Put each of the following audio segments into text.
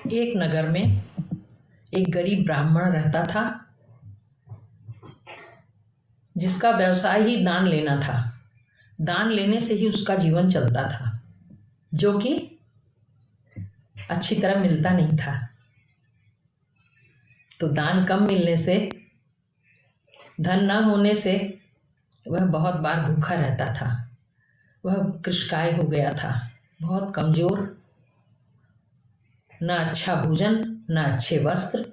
एक नगर में एक गरीब ब्राह्मण रहता था, जिसका व्यवसाय ही दान लेना था। दान लेने से ही उसका जीवन चलता था, जो कि अच्छी तरह मिलता नहीं था। तो दान कम मिलने से, धन न होने से वह बहुत बार भूखा रहता था। वह कृशकाय हो गया था, बहुत कमज़ोर, न अच्छा भोजन, न अच्छे वस्त्र,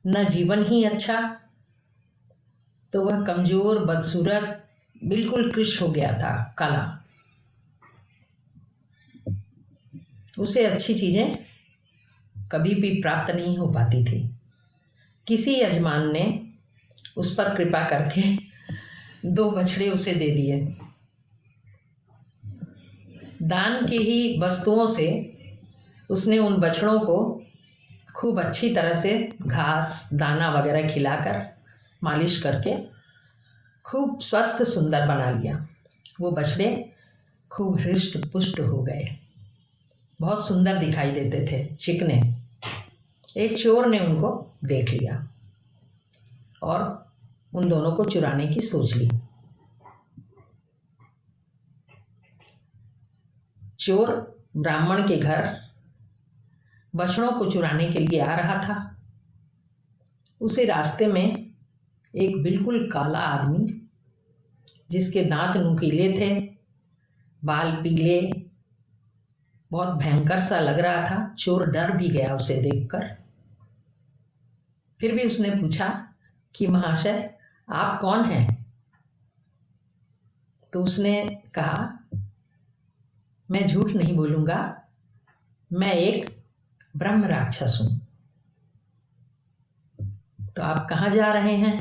न जीवन ही अच्छा। तो वह कमज़ोर, बदसूरत, बिल्कुल कृश हो गया था, काला। उसे अच्छी चीज़ें कभी भी प्राप्त नहीं हो पाती थी। किसी यजमान ने उस पर कृपा करके 2 बछड़े उसे दे दिए। दान की ही वस्तुओं से उसने उन बछड़ों को खूब अच्छी तरह से घास, दाना वगैरह खिलाकर, मालिश करके खूब स्वस्थ सुंदर बना लिया। वो बछड़े खूब हृष्ट पुष्ट हो गए, बहुत सुंदर दिखाई देते थे, चिकने। एक चोर ने उनको देख लिया और उन दोनों को चुराने की सोच ली। चोर ब्राह्मण के घर बछड़ों को चुराने के लिए आ रहा था। उसे रास्ते में एक बिल्कुल काला आदमी, जिसके दांत नुकीले थे, बाल पीले, बहुत भयंकर सा लग रहा था। चोर डर भी गया उसे देखकर। फिर भी उसने पूछा कि महाशय, आप कौन हैं? तो उसने कहा, मैं झूठ नहीं बोलूँगा, मैं एक ब्रह्म राक्षस हूँ। तो आप कहाँ जा रहे हैं?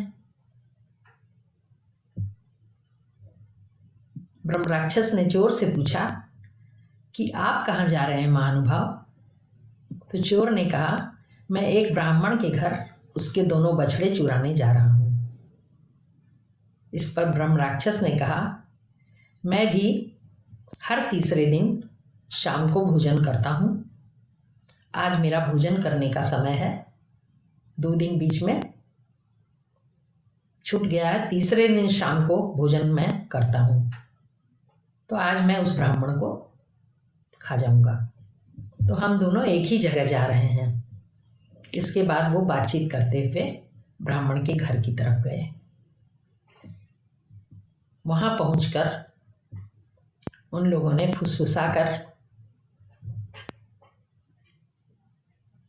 ब्रह्म राक्षस ने चोर से पूछा कि आप कहाँ जा रहे हैं महानुभाव? तो चोर ने कहा, मैं एक ब्राह्मण के घर उसके दोनों बछड़े चुराने जा रहा हूँ। इस पर ब्रह्म राक्षस ने कहा, मैं भी हर तीसरे दिन शाम को भोजन करता हूँ। आज मेरा भोजन करने का समय है, 2 दिन बीच में छूट गया है, तीसरे दिन शाम को भोजन मैं करता हूँ। तो आज मैं उस ब्राह्मण को खा जाऊंगा। तो हम दोनों एक ही जगह जा रहे हैं। इसके बाद वो बातचीत करते हुए ब्राह्मण के घर की तरफ गए। वहाँ पहुंचकर उन लोगों ने फुसफुसाकर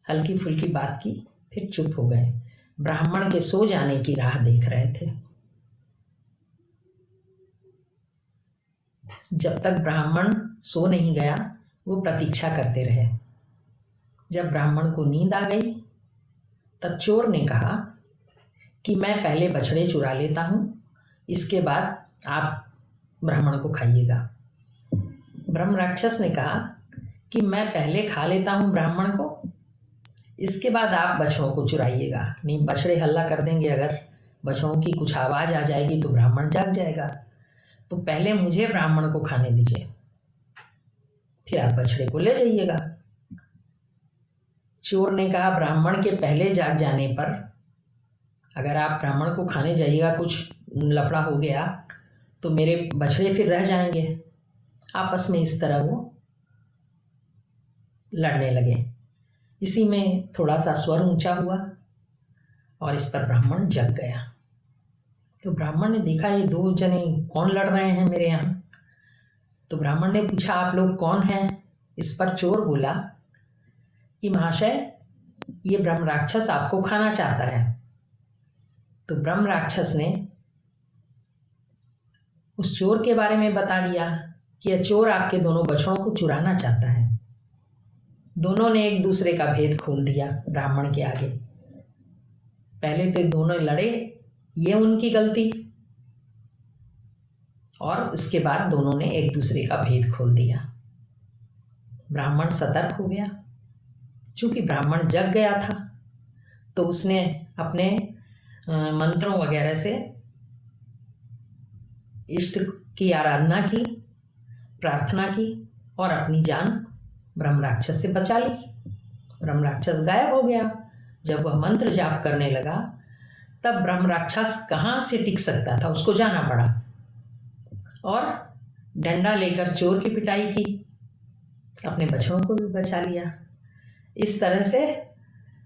हल्की फुल्की बात की, फिर चुप हो गए। ब्राह्मण के सो जाने की राह देख रहे थे। जब तक ब्राह्मण सो नहीं गया, वो प्रतीक्षा करते रहे। जब ब्राह्मण को नींद आ गई, तब चोर ने कहा कि मैं पहले बछड़े चुरा लेता हूँ, इसके बाद आप ब्राह्मण को खाइएगा। ब्रह्म राक्षस ने कहा कि मैं पहले खा लेता हूँ ब्राह्मण को, इसके बाद आप बछड़ों को चुराइएगा। नहीं, बछड़े हल्ला कर देंगे, अगर बछड़ों की कुछ आवाज़ आ जाएगी तो ब्राह्मण जाग जाएगा। तो पहले मुझे ब्राह्मण को खाने दीजिए, फिर आप बछड़े को ले जाइएगा। चोर ने कहा, ब्राह्मण के पहले जाग जाने पर अगर आप ब्राह्मण को खाने जाइएगा, कुछ लफड़ा हो गया तो मेरे बछड़े फिर रह जाएंगे। आपस में इस तरह वो लड़ने लगे। इसी में थोड़ा सा स्वर ऊंचा हुआ और इस पर ब्राह्मण जग गया। तो ब्राह्मण ने देखा, ये 2 जने कौन लड़ रहे हैं मेरे यहाँ। तो ब्राह्मण ने पूछा, आप लोग कौन हैं? इस पर चोर बोला कि महाशय, ये ब्रह्म राक्षस आपको खाना चाहता है। तो ब्रह्म राक्षस ने उस चोर के बारे में बता दिया कि यह चोर आपके दोनों बछड़ों को चुराना चाहता है। दोनों ने एक दूसरे का भेद खोल दिया ब्राह्मण के आगे। पहले तो दोनों लड़े, ये उनकी गलती, और इसके बाद दोनों ने एक दूसरे का भेद खोल दिया। ब्राह्मण सतर्क हो गया। चूंकि ब्राह्मण जग गया था, तो उसने अपने मंत्रों वगैरह से इष्ट की आराधना की, प्रार्थना की और अपनी जान ब्रह्म राक्षस से बचा ली। ब्रह्म राक्षस गायब हो गया। जब वह मंत्र जाप करने लगा तब ब्रह्म राक्षस कहाँ से टिक सकता था, उसको जाना पड़ा और डंडा लेकर चोर की पिटाई की, अपने बछड़ों को भी बचा लिया। इस तरह से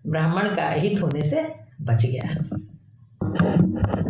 ब्राह्मण का अहित होने से बच गया।